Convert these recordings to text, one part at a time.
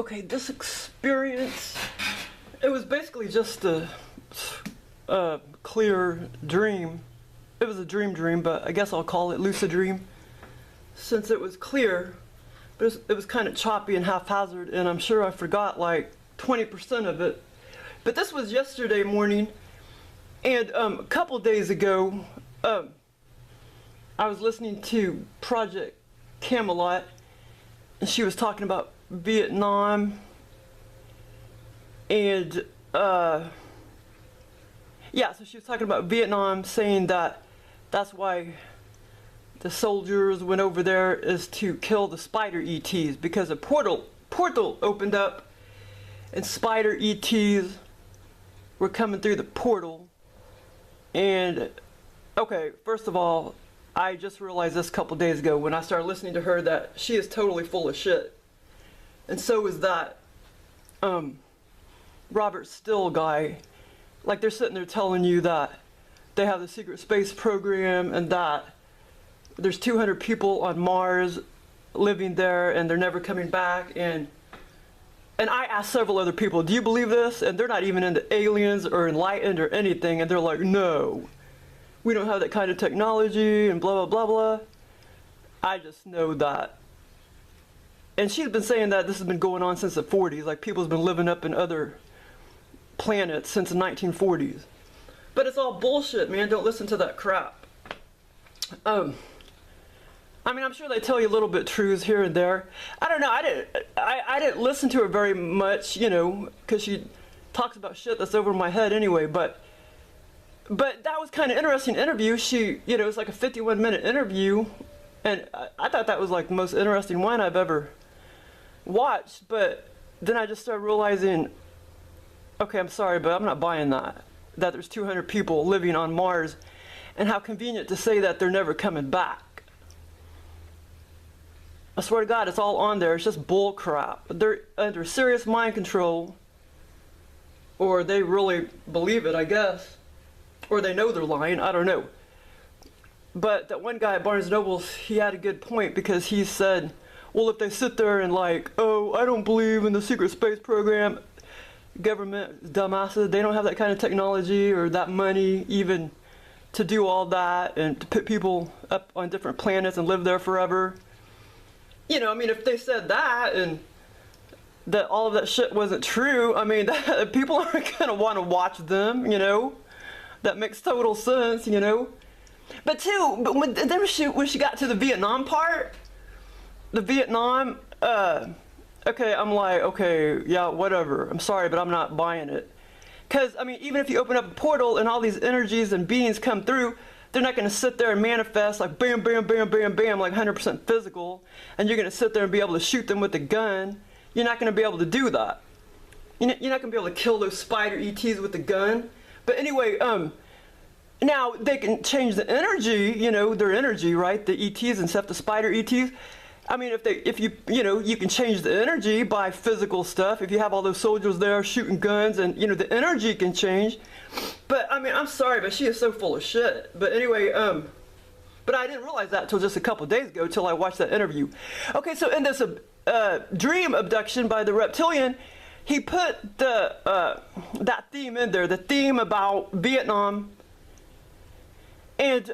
Okay, this experience, it was basically just a clear dream. It was a dream, but I guess I'll call it lucid dream since it was clear, but it was kind of choppy and haphazard, and I'm sure I forgot like 20% of it. But this was yesterday morning, and a couple days ago, I was listening to Project Camelot, and she was talking about Vietnam, and yeah, so she was talking about Vietnam, saying that that's why the soldiers went over there is to kill the spider ETs, because a portal opened up and spider ETs were coming through the portal. And okay, first of all, I just realized this a couple days ago when I started listening to her that she is totally full of shit. And so is that Robert Still guy. Like, they're sitting there telling you that they have the secret space program and that there's 200 people on Mars living there and they're never coming back. And I asked several other people, do you believe this? And they're not even into aliens or enlightened or anything. And they're like, no, we don't have that kind of technology and blah, blah, blah, blah. I just know that. And she's been saying that this has been going on since the 40s. Like, people's been living up in other planets since the 1940s. But it's all bullshit, man. Don't listen to that crap. I mean, I'm sure they tell you a little bit truths here and there. I don't know. I didn't listen to her very much, you know, because she talks about shit that's over my head anyway. But that was kind of interesting interview. She, you know, it's like a 51-minute interview, and I thought that was like the most interesting one I've ever watched. But then I just started realizing, okay, I'm sorry, but I'm not buying that there's 200 people living on Mars, and how convenient to say that they're never coming back. I swear to God, it's all on there. It's just bull crap. They're under serious mind control, or they really believe it, I guess, or they know they're lying. I don't know. But that one guy at Barnes & Noble's, he had a good point, because he said, well, if they sit there and like, oh, I don't believe in the secret space program, government dumbasses, they don't have that kind of technology or that money even to do all that and to put people up on different planets and live there forever. You know, I mean, if they said that and that all of that shit wasn't true, I mean, people aren't gonna want to watch them, you know. That makes total sense, you know. But when she got to the Vietnam part, the Vietnam, okay, I'm like, okay, yeah, whatever. I'm sorry, but I'm not buying it. Because, I mean, even if you open up a portal and all these energies and beings come through, they're not going to sit there and manifest like bam, bam, bam, bam, bam, like 100% physical, and you're going to sit there and be able to shoot them with a gun. You're not going to be able to do that. You're not going to be able to kill those spider ETs with a gun. But anyway, now they can change the energy, you know, their energy, right? The ETs and stuff, the spider ETs. I mean, if you can change the energy by physical stuff. If you have all those soldiers there shooting guns, and you know the energy can change. But I mean, I'm sorry, but she is so full of shit. But anyway, but I didn't realize that till just a couple days ago, till I watched that interview. Okay, so in this dream abduction by the Reptilian, he put the that theme in there, the theme about Vietnam, and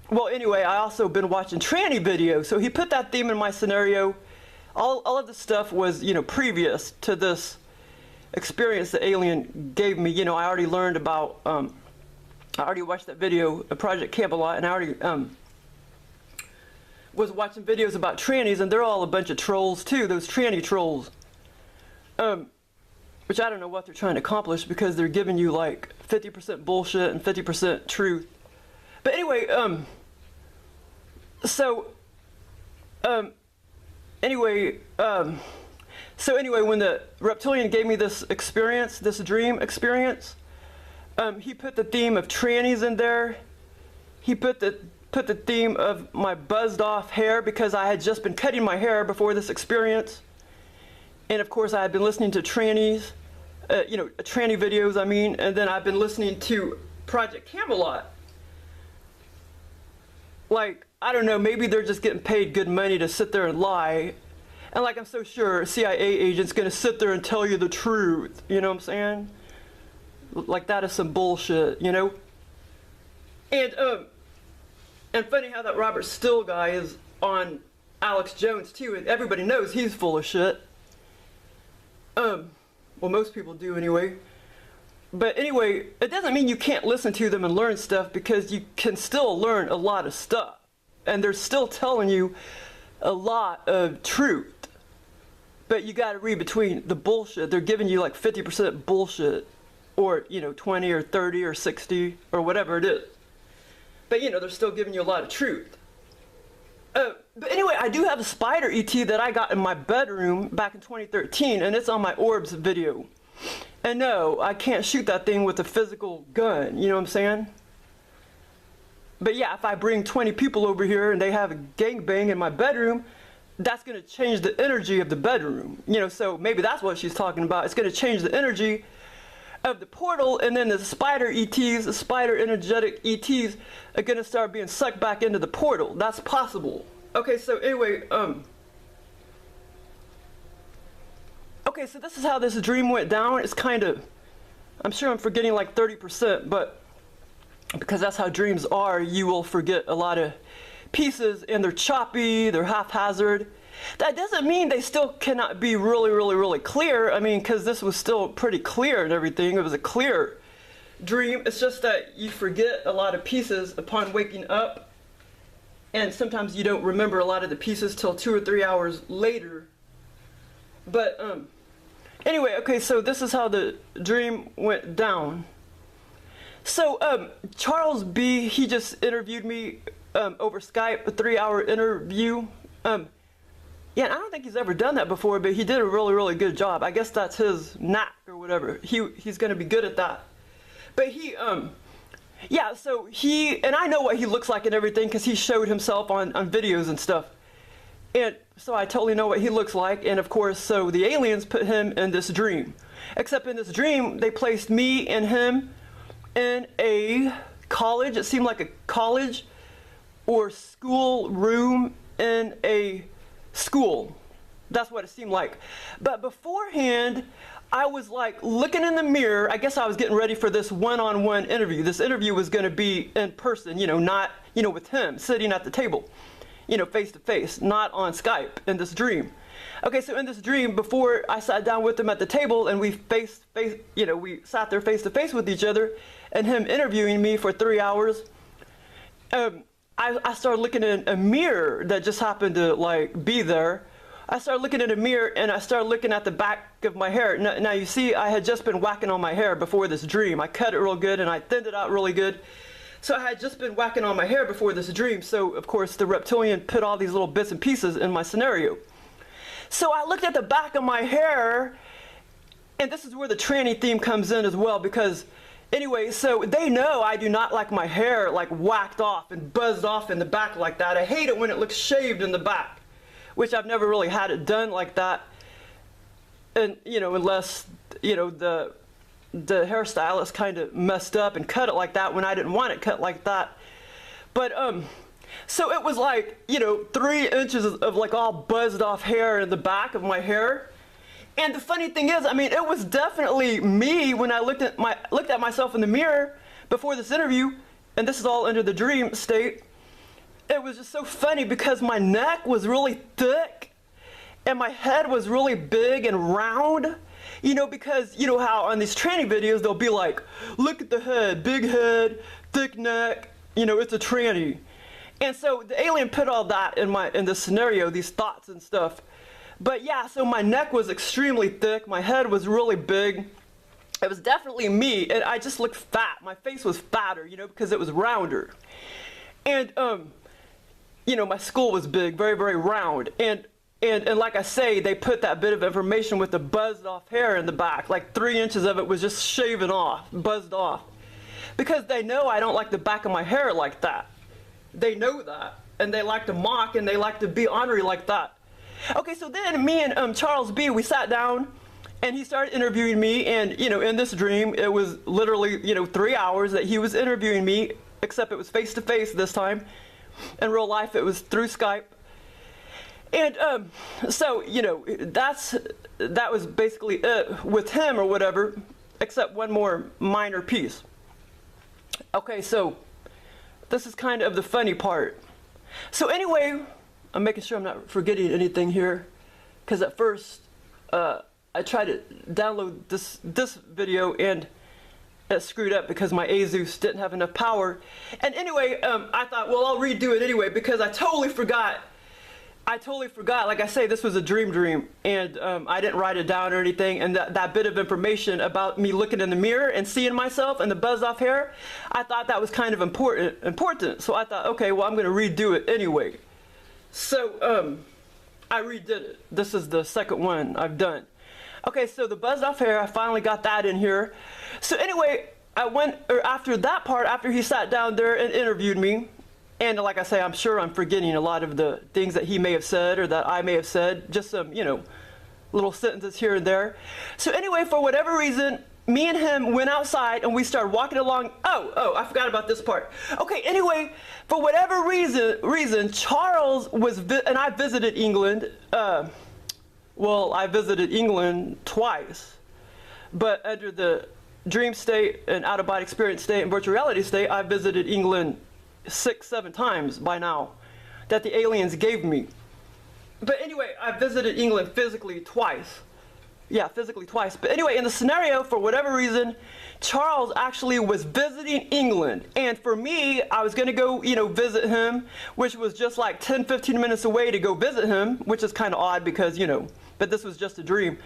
well, anyway, I also been watching tranny videos, so he put that theme in my scenario. All of the stuff was, you know, previous to this experience the alien gave me. You know, I already learned about, I already watched that video, Project Camelot, and I already was watching videos about trannies, and they're all a bunch of trolls too, those tranny trolls. Which I don't know what they're trying to accomplish, because they're giving you like 50% bullshit and 50% truth. But anyway, so anyway, when the Reptilian gave me this experience, this dream experience, he put the theme of trannies in there. He put the theme of my buzzed off hair, because I had just been cutting my hair before this experience. And of course I had been listening to trannies, you know, tranny videos, I mean, and then I've been listening to Project Camelot. Like, I don't know, maybe they're just getting paid good money to sit there and lie. And like, I'm so sure a CIA agent's gonna sit there and tell you the truth, you know what I'm saying? Like, that is some bullshit, you know? And funny how that Robert Still guy is on Alex Jones too, and everybody knows he's full of shit. Well, most people do anyway. But anyway, it doesn't mean you can't listen to them and learn stuff, because you can still learn a lot of stuff. And they're still telling you a lot of truth. But you gotta read between the bullshit. They're giving you like 50% bullshit, or, you know, 20 or 30 or 60 or whatever it is. But, you know, they're still giving you a lot of truth. But anyway, I do have a spider ET that I got in my bedroom back in 2013, and it's on my orbs video. And no, I can't shoot that thing with a physical gun, you know what I'm saying? But yeah, if I bring 20 people over here and they have a gangbang in my bedroom, that's going to change the energy of the bedroom. You know, so maybe that's what she's talking about. It's going to change the energy of the portal, and then the spider ETs, the spider energetic ETs, are going to start being sucked back into the portal. That's possible. Okay, so anyway, okay, so this is how this dream went down. It's kind of, I'm sure I'm forgetting like 30%, but because that's how dreams are, you will forget a lot of pieces, and they're choppy, they're haphazard. That doesn't mean they still cannot be really clear. I mean, because this was still pretty clear and everything. It was a clear dream. It's just that you forget a lot of pieces upon waking up, and sometimes you don't remember a lot of the pieces till 2 or 3 hours later. But anyway, okay, so this is how the dream went down. So Charles B, he just interviewed me over Skype, a 3-hour interview. Yeah, and I don't think he's ever done that before, but he did a really good job. I guess that's his knack or whatever. He's gonna be good at that. But yeah, so and I know what he looks like and everything, because he showed himself on videos and stuff. And so I totally know what he looks like, and of course, so the aliens put him in this dream. Except in this dream, they placed me and him in a college. It seemed like a college or school room in a school. That's what it seemed like. But beforehand, I was like looking in the mirror. I guess I was getting ready for this one-on-one interview. This interview was going to be in person, you know, not, you know, with him sitting at the table, you know, face to face, not on Skype in this dream. Okay, so in this dream, before I sat down with him at the table and we we sat there face to face with each other, and him interviewing me for 3 hours, I started looking in a mirror that just happened to like be there. I started looking in a mirror, and I started looking at the back of my hair. Now you see, I had just been whacking on my hair before this dream. I cut it real good and I thinned it out really good. So I had just been whacking on my hair before this dream. So of course the reptilian put all these little bits and pieces in my scenario. So I looked at the back of my hair, and this is where the tranny theme comes in as well, because anyway, so they know I do not like my hair like whacked off and buzzed off in the back like that. I hate it when it looks shaved in the back, which I've never really had it done like that. And, you know, unless, you know, the hairstylist kind of messed up and cut it like that when I didn't want it cut like that. But, so it was like, you know, 3 inches of like all buzzed off hair in the back of my hair. And the funny thing is, I mean, it was definitely me when I looked at myself in the mirror before this interview, and this is all under the dream state. It was just so funny because my neck was really thick and my head was really big and round, you know, because you know how on these tranny videos they'll be like, look at the head, big head, thick neck, you know, it's a tranny. And so the alien put all that in this scenario, these thoughts and stuff. But yeah, so my neck was extremely thick, my head was really big. It was definitely me, and I just looked fat. My face was fatter, you know, because it was rounder. And you know, my skull was big, very round. And like I say, they put that bit of information with the buzzed off hair in the back. Like 3 inches of it was just shaven off, buzzed off. Because they know I don't like the back of my hair like that. They know that. And they like to mock, and they like to be ornery like that. Okay, so then me and Charles B, we sat down, and he started interviewing me. And, you know, in this dream, it was literally, you know, 3 hours that he was interviewing me, except it was face to face this time. In real life, it was through Skype. And so, you know, that was basically it with him or whatever, except one more minor piece. Okay, so this is kind of the funny part. So anyway, I'm making sure I'm not forgetting anything here, because at first I tried to download this video and it screwed up because my Asus didn't have enough power. And anyway, I thought, well, I'll redo it anyway, because I totally forgot. Like I say, this was a dream, and I didn't write it down or anything. And that bit of information about me looking in the mirror and seeing myself and the buzzed off hair, I thought that was kind of important. So I thought, okay, well, I'm going to redo it anyway. So I redid it. This is the second one I've done. Okay, so the buzzed off hair, I finally got that in here. So anyway, after that part, after he sat down there and interviewed me, and like I say, I'm sure I'm forgetting a lot of the things that he may have said or that I may have said, just some, you know, little sentences here and there. So anyway, for whatever reason, me and him went outside and we started walking along. Oh, I forgot about this part. Okay, anyway, for whatever reason, Charles was, and I visited England. Well, I visited England twice, but under the dream state and out-of-body experience state and virtual reality state, I visited England 6-7 times by now that the aliens gave me. But anyway, I visited England physically twice. Yeah, physically twice. But anyway, in the scenario, for whatever reason, Charles actually was visiting England. And for me, I was going to go, you know, visit him, which was just like 10-15 minutes away to go visit him, which is kind of odd because, you know, but this was just a dream.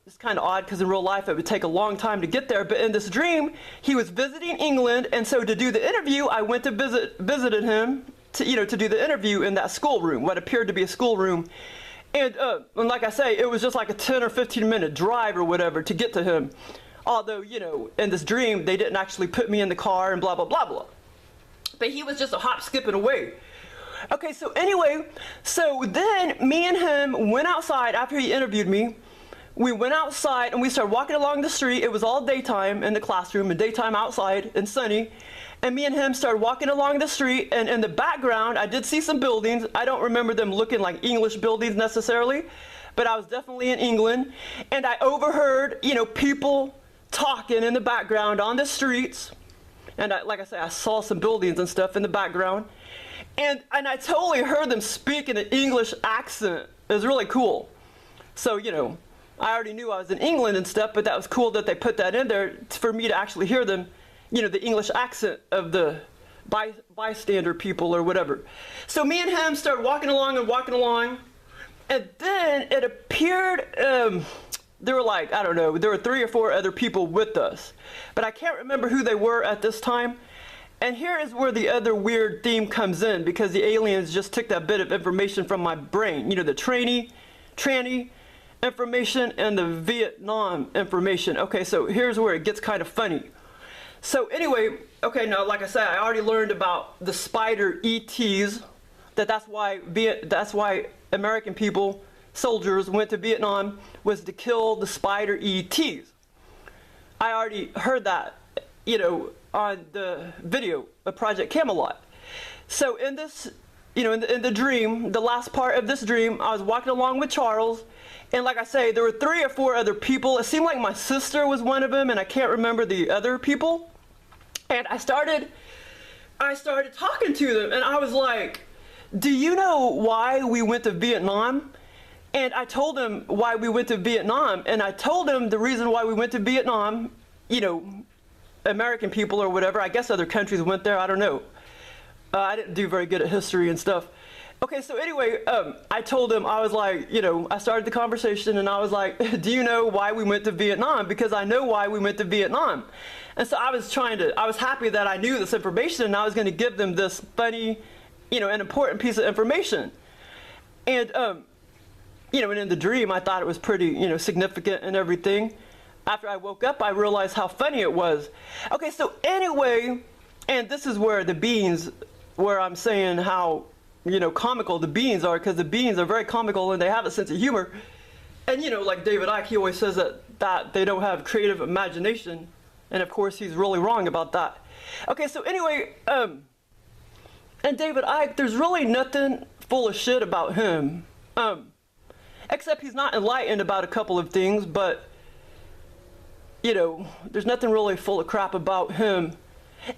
It's kind of odd because in real life it would take a long time to get there. But in this dream, he was visiting England. And so to do the interview, I went to visited him to, you know, to do the interview in that schoolroom, what appeared to be a schoolroom. And like I say, it was just like a 10 or 15 minute drive or whatever to get to him. Although, you know, in this dream, they didn't actually put me in the car and blah, blah, blah, blah. But he was just a hop, skipping away. Okay, so anyway, so then me and him went outside after he interviewed me. We went outside and we started walking along the street. It was all daytime in the classroom and daytime outside and sunny. And me and him started walking along the street, and in the background, I did see some buildings. I don't remember them looking like English buildings necessarily, but I was definitely in England. And I overheard, you know, people talking in the background on the streets. And like I said, I saw some buildings and stuff in the background. And I totally heard them speak in an English accent. It was really cool. So, you know, I already knew I was in England and stuff, but that was cool that they put that in there for me to actually hear them, you know, the English accent of the bystander people or whatever. So me and him started walking along, and then it appeared, there were like, I don't know, there were 3 or 4 other people with us, but I can't remember who they were at this time. And here is where the other weird theme comes in, because the aliens just took that bit of information from my brain, you know, the tranny information and the Vietnam information. Okay, so here's where it gets kind of funny. So anyway, okay, now like I said, I already learned about the spider ETs, that's why American people, soldiers, went to Vietnam, was to kill the spider ETs. I already heard that, you know, on the video of Project Camelot. So in this, you know, in the dream, the last part of this dream, I was walking along with Charles, and like I say, there were 3 or 4 other people. It seemed like my sister was one of them, and I can't remember the other people. And I started talking to them, and I was like, do you know why we went to Vietnam? And I told him why we went to Vietnam, and I told him the reason why we went to Vietnam, you know, American people or whatever, I guess other countries went there, I don't know. I didn't do very good at history and stuff. Okay, so anyway, I told him, I was like, you know, I started the conversation and I was like, do you know why we went to Vietnam? Because I know why we went to Vietnam. And so I was happy that I knew this information, and I was going to give them this funny, you know, an important piece of information. And, you know, and in the dream, I thought it was pretty, you know, significant and everything. After I woke up, I realized how funny it was. Okay, so anyway, and this is where the beings, where I'm saying how, you know, comical the beings are, because the beings are very comical and they have a sense of humor. And, you know, like David Icke, he always says that they don't have creative imagination. And of course, he's really wrong about that. Okay, so anyway, and David Icke, there's really nothing full of shit about him. Except he's not enlightened about a couple of things, but, you know, there's nothing really full of crap about him.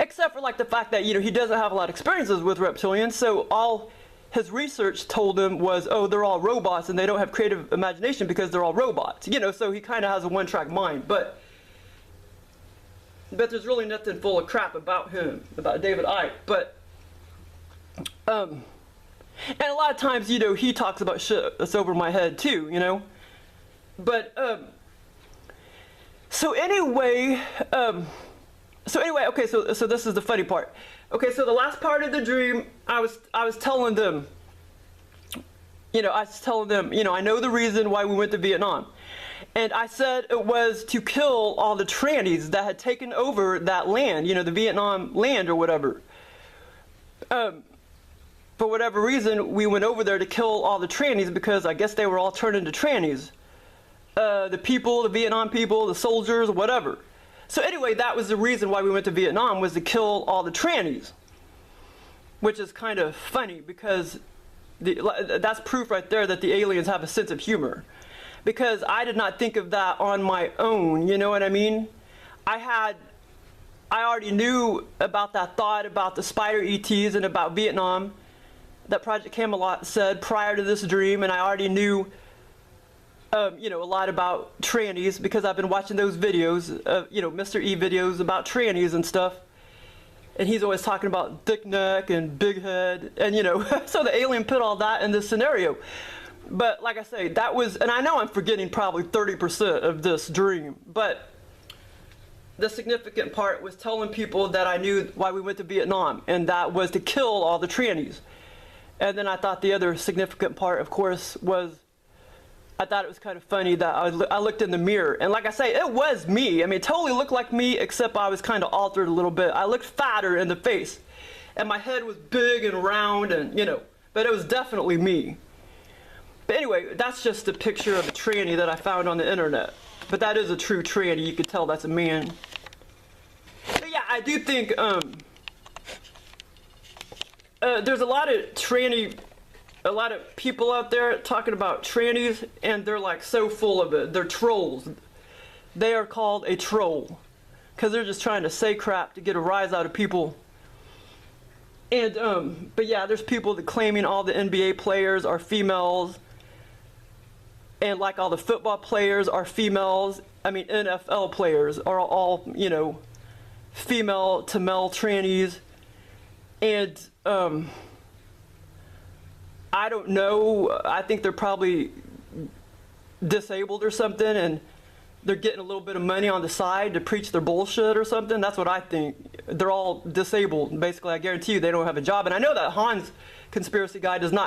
Except for, like, the fact that, you know, he doesn't have a lot of experiences with reptilians, so all his research told him was, oh, they're all robots and they don't have creative imagination because they're all robots. You know, so he kind of has a one-track mind. But there's really nothing full of crap about him, about David Icke. But, and a lot of times, you know, he talks about shit that's over my head too, you know. But, so anyway, okay, so this is the funny part. Okay, so the last part of the dream, I was telling them, you know, I know the reason why we went to Vietnam. And I said it was to kill all the trannies that had taken over that land, you know, the Vietnam land or whatever. For whatever reason, we went over there to kill all the trannies because I guess they were all turned into trannies. The people, the Vietnam people, the soldiers, whatever. So anyway, that was the reason why we went to Vietnam, was to kill all the trannies. Which is kind of funny because that's proof right there that the aliens have a sense of humor. Because I did not think of that on my own, you know what I mean? I already knew about that thought about the spider ETs and about Vietnam that Project Camelot said prior to this dream, and I already knew you know, a lot about trannies because I've been watching those videos, you know, Mr. E videos about trannies and stuff. And he's always talking about thick neck and big head, and you know, so the alien put all that in this scenario. But like I say, that was, and I know I'm forgetting probably 30% of this dream, but the significant part was telling people that I knew why we went to Vietnam, and that was to kill all the trannies. And then I thought the other significant part, of course, was I thought it was kind of funny that I looked in the mirror, and like I say, it was me. I mean, it totally looked like me, except I was kind of altered a little bit. I looked fatter in the face, and my head was big and round, and you know, but it was definitely me. But anyway, that's just a picture of a tranny that I found on the internet. But that is a true tranny. You could tell that's a man. But yeah, I do think there's a lot of people out there talking about trannies, and they're like so full of it. They're trolls. They are called a troll because they're just trying to say crap to get a rise out of people. And but yeah, there's people that claiming all the NBA players are females, and like all the football players are females. I mean, NFL players are all, you know, female to male trannies. And I don't know, I think they're probably disabled or something, and they're getting a little bit of money on the side to preach their bullshit or something. That's what I think. They're all disabled. Basically, I guarantee you they don't have a job. And I know that Han's conspiracy guy does not